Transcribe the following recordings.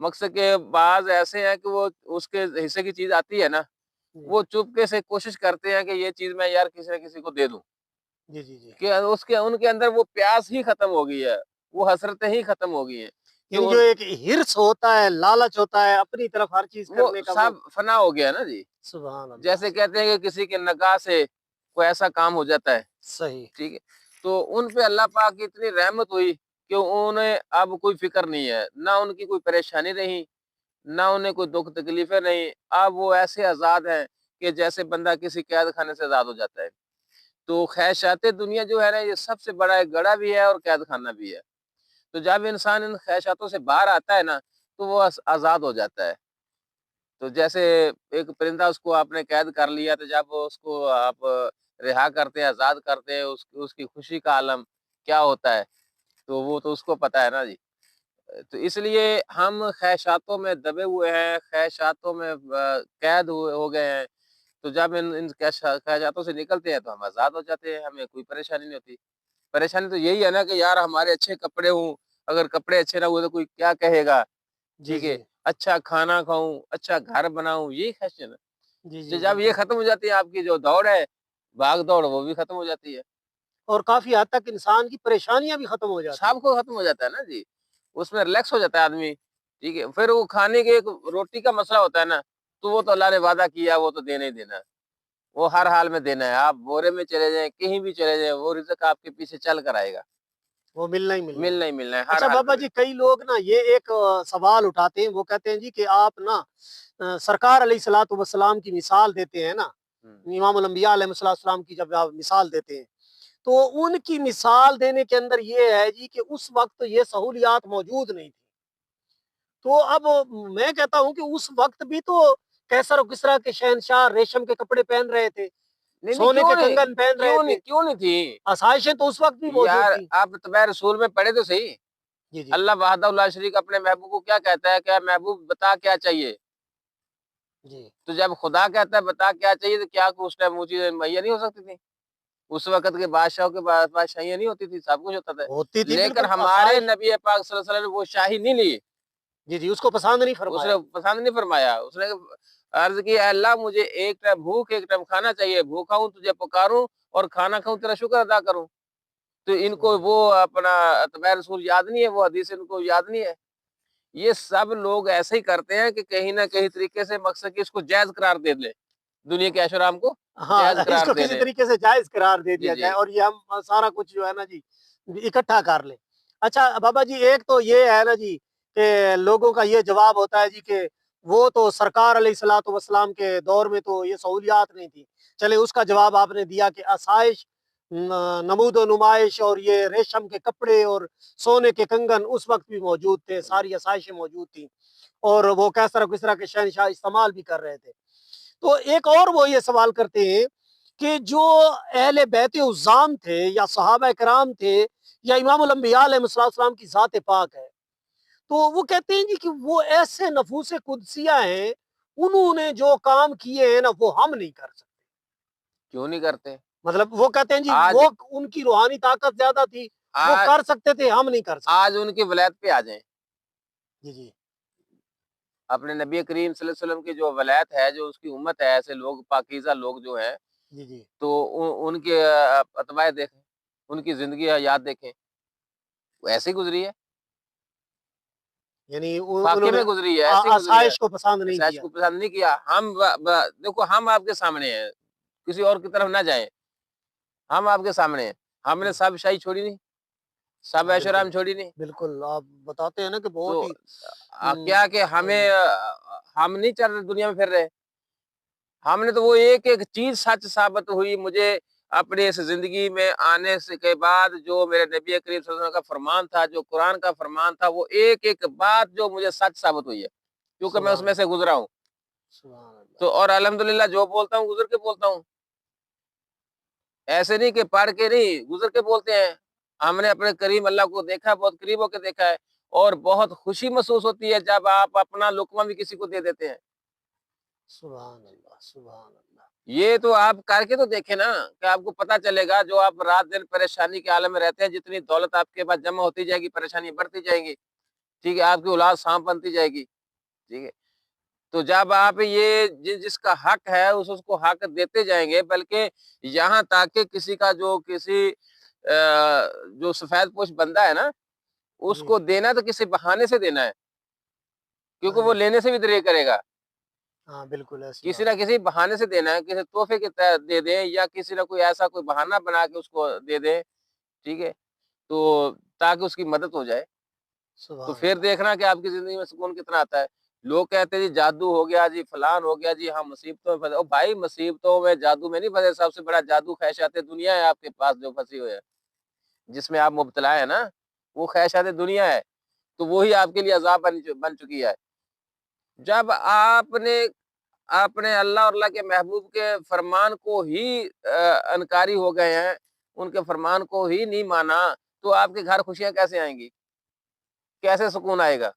مقصد کہ بعض ایسے ہیں کہ وہ اس کے حصے کی چیز آتی ہے نا، جی وہ چپکے سے کوشش کرتے ہیں کہ یہ چیز میں یار کسی نہ کسی کو دے دوں، جی جی جی کہ ان کے اندر وہ پیاس ہی ختم ہو گئی ہے، وہ حسرتیں ہی ختم ہو گئی ہیں کہ یعنی جو ایک ہرس ہوتا ہے، لالچ ہوتا ہے اپنی طرف ہر چیز وہ کرنے کا، وہ سب فنا ہو گیا نا جی۔ سبحان اللہ جیسے کہتے ہیں کہ کسی کے نگاہ سے کوئی ایسا کام ہو جاتا ہے، صحیح ٹھیک ہے، تو ان پہ اللہ پاک کی اتنی رحمت ہوئی کہ انہیں اب کوئی فکر نہیں ہے، نہ ان کی کوئی پریشانی رہی، نہ انہیں کوئی دکھ تکلیفیں نہیں، اب وہ ایسے آزاد ہیں کہ جیسے بندہ کسی قید خانے سے آزاد ہو جاتا ہے۔ تو خواہشات دنیا جو ہے نا، یہ سب سے بڑا ایک گڑھا بھی ہے اور قید خانہ بھی ہے۔ تو جب انسان ان خواہشاتوں سے باہر آتا ہے نا، تو وہ آزاد ہو جاتا ہے۔ تو جیسے ایک پرندہ، اس کو آپ نے قید کر لیا، تو جب اس کو آپ رہا کرتے ہیں، آزاد کرتے ہیں، اس کی خوشی کا عالم کیا ہوتا ہے، تو وہ تو اس کو پتا ہے نا جی۔ تو اس لیے ہم خواہشاتوں میں دبے ہوئے ہیں، خواہشاتوں میں قید ہو گئے ہیں۔ تو جب ان خواہشاتوں سے نکلتے ہیں تو ہم آزاد ہو جاتے ہیں، ہمیں کوئی پریشانی نہیں ہوتی۔ پریشانی تو یہی ہے نا کہ یار ہمارے اچھے کپڑے ہوں، اگر کپڑے اچھے نہ ہوئے تو کوئی کیا کہے گا، جی ٹھیک ہے، جی اچھا کھانا کھاؤں، اچھا گھر بناؤں، یہی خواہش ہے نا۔ جی تو جی جب یہ بالکل، ختم ہو جاتی ہے، آپ کی جو دوڑ ہے، بھاگ دوڑ، وہ بھی ختم ہو جاتی ہے، اور کافی حد تک انسان کی پریشانیاں بھی ختم ہو جاتی سب ہیں۔ کو ختم ہو جاتا ہے نا جی، اس میں ریلیکس ہو جاتا ہے آدمی، ٹھیک ہے۔ پھر وہ کھانے کے ایک روٹی کا مسئلہ ہوتا ہے نا، تو وہ تو اللہ نے وعدہ کیا، وہ تو دینا ہی دینا ہے، وہ ہر حال میں دینا ہے، آپ بورے میں چلے جائیں، کہیں بھی چلے جائیں، وہ رزق آپ کے پیچھے چل کر آئے گا، وہ ملنا ہی ملنا ہے۔ ملنا ہی ملنا ہے، ہر اچھا حال میں بابا جی، کئی لوگ نا یہ ایک سوال اٹھاتے ہیں، وہ کہتے ہیں جی کہ آپ نا سرکار علیہ الصلوۃ والسلام کی مثال دیتے ہیں نا، ملنا۔ امام الانبیاء علیہ السلام کی جب آپ مثال دیتے ہیں، تو ان کی مثال دینے کے اندر یہ ہے جی کہ اس وقت یہ سہولیات موجود نہیں تھی، تو اب میں کہتا ہوں کہ اس وقت بھی تو کیسر و کسریٰ کے شہنشاہ ریشم کے کپڑے پہن رہے تھے، نہیں نہیں، سونے کیوں کے نہیں، کنگن پہن رہے تھے، کیوں نہیں تھی آسائشیں تو اس وقت بھی موجود یار؟ تھی۔ آپ تبع رسول میں پڑھے تو صحیح، جی جی اللہ وحدہ لا شریک اپنے محبوب کو کیا کہتا ہے، کہ محبوب بتا کیا چاہیے؟ جی تو جب خدا کہتا ہے بتا کیا چاہیے، تو کیا اس ٹائم وہ چیزیں مہیا نہیں ہو سکتی تھی؟ اس وقت کے بادشاہوں کے پاس بادشاہیاں نہیں ہوتی تھی، سب کچھ ہوتا تھا، ہوتی تھی لیکن بالکل ہمارے آسائش، نبی پاک صلی اللہ علیہ وسلم نے وہ شاہی نہیں لی، جی جی اس کو پسند نہیں اس نے فرمایا۔ پسند نہیں فرمایا، اس نے عرض کی، اے اللہ مجھے ایک ٹائم بھوک، ایک ٹائم کھانا چاہیے، بھوکا ہوں تجھے پکاروں، اور کھانا کھاؤں تیرا شکر ادا کروں۔ تو ان کو سبحان وہ اللہ، اپنا اتباع رسول یاد نہیں ہے، وہ حدیث ان کو یاد نہیں ہے۔ یہ سب لوگ ایسے ہی کرتے ہیں کہ کہیں نہ کہیں طریقے سے مقصد کہ اس کو جائز قرار دے دیں، دنیا کے عیش و آرام کو ہاں جائز اس قرار کو دے کسی دیں۔ طریقے سے جائز قرار دے جی دیا جی جائے اور یہ ہم سارا کچھ جو ہے نا جی اکٹھا کر لیں۔ اچھا بابا جی، ایک تو یہ ہے نا جی کہ لوگوں کا یہ جواب ہوتا ہے جی کہ وہ تو سرکار علیہ الصلوۃ والسلام کے دور میں تو یہ سہولیات نہیں تھی، چلے اس کا جواب آپ نے دیا کہ آسائش، نمود و نمائش اور یہ ریشم کے کپڑے اور سونے کے کنگن اس وقت بھی موجود تھے، ساری آسائشیں موجود تھیں، اور وہ کیسر و کسریٰ کے شہنشاہ استعمال بھی کر رہے تھے۔ تو ایک اور وہ یہ سوال کرتے ہیں کہ جو اہل بیت عظام تھے یا صحابہ کرام تھے یا امام الانبیاء علیہ السلام کی ذات پاک ہے، تو وہ کہتے ہیں جی کہ وہ ایسے نفوس قدسیہ ہیں، انہوں نے جو کام کیے ہیں نا وہ ہم نہیں کر سکتے، کیوں نہیں کرتے؟ مطلب وہ کہتے ہیں جی آج وہ ان کی روحانی طاقت زیادہ تھی، وہ آج کر سکتے تھے، ہم نہیں کر سکتے۔ آج ان کی ولایت پہ آ جائیں، جی جی اپنے نبی کریم صلی اللہ علیہ وسلم کی جو ولایت ہے، جو اس کی امت ہے، ایسے لوگ پاکیزہ لوگ جو ہیں، جی جی تو ان کے اتباع دیکھیں، ان کی زندگی حیات دیکھیں، وہ ایسے ہی گزری ہے، یعنی انہوں واقعے نے میں گزری ہے، ایسے ہی گزری ہے، آسائش کو پسند نہیں سائز کیا۔ کو پسند نہیں کیا۔ ہم دیکھو، ہم آپ کے سامنے ہیں، کسی اور کی طرف نہ جائیں، ہم آپ کے سامنے ہیں، ہم نے سب شاہی چھوڑی نہیں، سب ہاں عیش و بالکل آرام چھوڑی نہیں۔ بالکل، آپ بتاتے ہیں نا کہ تو بہت ہی کیا کہ ہمیں ہم نہیں چل رہے دنیا میں پھر رہے، ہم نے تو وہ ایک ایک چیز سچ ثابت ہوئی مجھے اپنے اس زندگی میں آنے سے کے بعد، جو میرے نبی کریم صلی اللہ علیہ وسلم کا فرمان تھا، جو قرآن کا فرمان تھا، وہ ایک ایک بات جو مجھے سچ ثابت ہوئی ہے، کیونکہ میں اس سبحان میں سے گزرا ہوں۔ سبحان اللہ، تو اور الحمدللہ جو بولتا ہوں گزر کے بولتا ہوں، ایسے نہیں کہ پڑھ کے نہیں، گزر کے بولتے ہیں۔ ہم نے اپنے کریم اللہ کو دیکھا ہے، بہت قریب ہو کے دیکھا ہے، اور بہت خوشی محسوس ہوتی ہے جب آپ اپنا لقمہ بھی کسی کو دے دیتے ہیں۔ سبحان اللہ، سبحان اللہ، یہ تو آپ کر کے تو دیکھیں نا، کہ آپ کو پتا چلے گا، جو آپ رات دن پریشانی کے عالم میں رہتے ہیں، جتنی دولت آپ کے پاس جمع ہوتی جائے گی، پریشانی بڑھتی جائیں گی، ٹھیک ہے، آپ کی اولاد سانپ بنتی جائے گی، ٹھیک ہے۔ تو جب آپ یہ جس کا حق ہے اس کو حق دیتے جائیں گے، بلکہ یہاں تک کہ کسی کا جو سفید پوش بندہ ہے نا، اس جی کو دینا تو کسی بہانے سے دینا ہے، کیونکہ وہ صحیح، لینے سے بھی دریغ کرے گا، ہاں بالکل ایسی کسی بات نہ ہے۔ کسی بہانے سے دینا ہے، کسی تحفے کے تحت دے دیں یا کسی نہ کوئی ایسا کوئی بہانہ بنا کے اس کو دے دیں، ٹھیک ہے، تو تاکہ اس کی مدد ہو جائے۔ تو سبحان پھر اللہ۔ دیکھنا کہ آپ کی زندگی میں سکون کتنا آتا ہے۔ لوگ کہتے ہیں جی جادو ہو گیا، جی فلان ہو گیا، جی ہم مصیبتوں میں پھنسے۔ او بھائی مصیبتوں میں جادو میں نہیں پھنسے، سب سے بڑا جادو خواہشات دنیا ہے آپ کے پاس جو پھنسی ہوئی ہے، جس میں آپ مبتلا ہے نا، وہ خواہشات دنیا ہے، تو وہی آپ کے لیے عذاب بن چکی ہے۔ جب آپ نے اللہ اور اللہ کے محبوب کے فرمان کو ہی انکاری ہو گئے ہیں، ان کے فرمان کو ہی نہیں مانا، تو آپ کے گھر خوشیاں کیسے آئیں گی، کیسے سکون آئے گا؟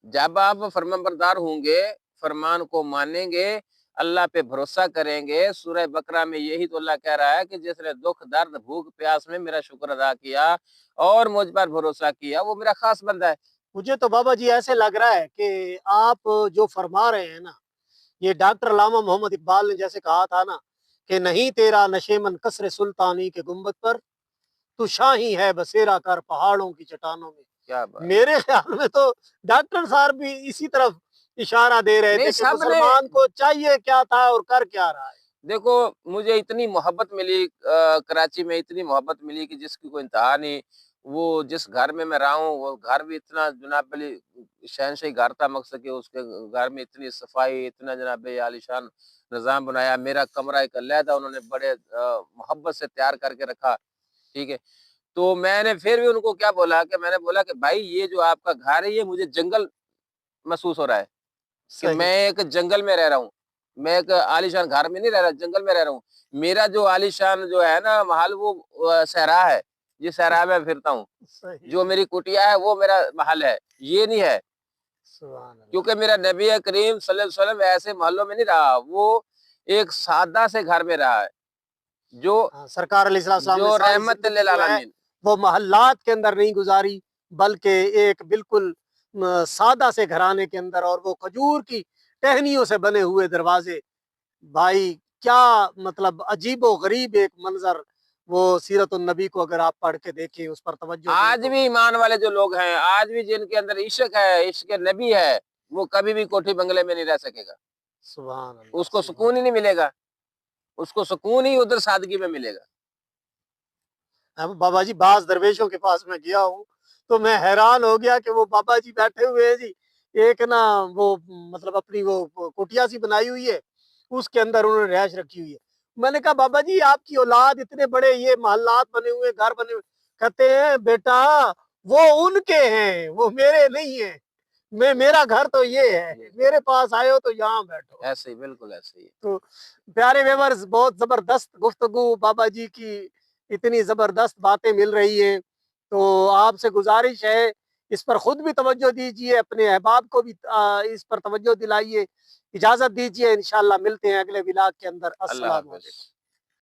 جب آپ فرمان بردار ہوں گے، فرمان کو مانیں گے، اللہ پہ بھروسہ کریں گے۔ سورہ بقرہ میں یہی تو اللہ کہہ رہا ہے کہ جس نے دکھ درد بھوک پیاس میں میرا شکر ادا کیا اور مجھ پر بھروسہ کیا، وہ میرا خاص بندہ ہے۔ مجھے تو بابا جی ایسے لگ رہا ہے کہ آپ جو فرما رہے ہیں نا، یہ ڈاکٹر علامہ محمد اقبال نے جیسے کہا تھا نا کہ نہیں تیرا نشیمن کسر سلطانی کے گنبد پر، تو شاہی ہے بسیرا کر پہاڑوں کی چٹانوں میں۔ کیا بات! میرے خیال میں تو ڈاکٹر صاحب بھی اسی طرف اشارہ دے رہے نہیں، تھے کہ سب نے مسلمان کو چاہیے کیا تھا اور کر کیا رہا ہے۔ دیکھو، مجھے اتنی محبت ملی کراچی میں، اتنی محبت ملی کہ جس کی کوئی انتہا نہیں۔ وہ جس گھر میں رہا ہوں، وہ گھر بھی اتنا جناب علی شہنشاہی گھر تھا، مقصد کہ اس کے گھر میں اتنی صفائی، اتنا جناب عالیشان نظام بنایا۔ میرا کمرہ ایک علیحدہ انہوں نے بڑے محبت سے تیار کر کے رکھا، ٹھیک ہے۔ تو میں نے پھر بھی ان کو کیا بولا کہ میں نے بولا کہ بھائی یہ جو آپ کا گھر ہے، یہ مجھے جنگل محسوس ہو رہا ہے کہ صحیح، میں ایک جنگل میں رہ رہا ہوں، میں ایک عالیشان گھر میں نہیں رہ رہا، جنگل میں رہ رہا ہوں۔ میرا جو عالیشان جو ہے نا محل، وہ صحرا ہے، جس صحرا میں پھرتا ہوں۔ صحیح، جو میری کٹیا ہے وہ میرا محل ہے، یہ نہیں ہے، سبحان اللہ۔ کیونکہ میرا نبی کریم صلی اللہ علیہ وسلم ایسے محلوں میں نہیں رہا، وہ ایک سادہ سے گھر میں رہا ہے، جو ہاں، سرکار علیہ السلام نے ساری رحمت زندگی جو ہے للعالمین۔ وہ محلات کے اندر نہیں گزاری، بلکہ ایک بالکل سادہ سے گھرانے کے اندر، اور وہ کھجور کی ٹہنیوں سے بنے ہوئے دروازے۔ بھائی کیا مطلب عجیب و غریب ایک منظر، وہ سیرت النبی کو اگر آپ پڑھ کے دیکھیں، اس پر توجہ دیں آج تو بھی ایمان والے جو لوگ ہیں، آج بھی جن کے اندر عشق ہے، عشق نبی ہے، وہ کبھی بھی کوٹھی بنگلے میں نہیں رہ سکے گا، سبحان اللہ، اس کو سبحان سکون ہی نہیں ملے گا، اس کو سکون ہی ادھر سادگی میں ملے گا۔ اللہ۔ بابا جی بعض درویشوں کے پاس میں گیا ہوں تو میں حیران ہو گیا کہ وہ بابا جی بیٹھے ہوئے ہیں جی، ایک نا وہ مطلب اپنی وہ کٹیا سی بنائی ہوئی ہے، اس کے اندر انہوں نے رہائش رکھی ہوئی ہے۔ میں نے کہا بابا جی آپ کی اولاد اتنے بڑے یہ محلات بنے ہوئے، گھر بنے ہوئے، کہتے ہیں بیٹا وہ ان کے ہیں، وہ میرے نہیں ہیں، میرا گھر تو یہ ہے، میرے پاس آئے ہو تو یہاں بیٹھو۔ ایسے ہی، بالکل ایسے ہی۔ تو پیارے ویورز، بہت زبردست گفتگو بابا جی کی، اتنی زبردست باتیں مل رہی ہیں، تو آپ سے گزارش ہے اس پر خود بھی توجہ دیجئے، اپنے احباب کو بھی اس پر توجہ دلائیے۔ اجازت دیجئے، انشاءاللہ ملتے ہیں اگلے ولاگ کے اندر۔ اللہ السلام حافظ۔ علیکم۔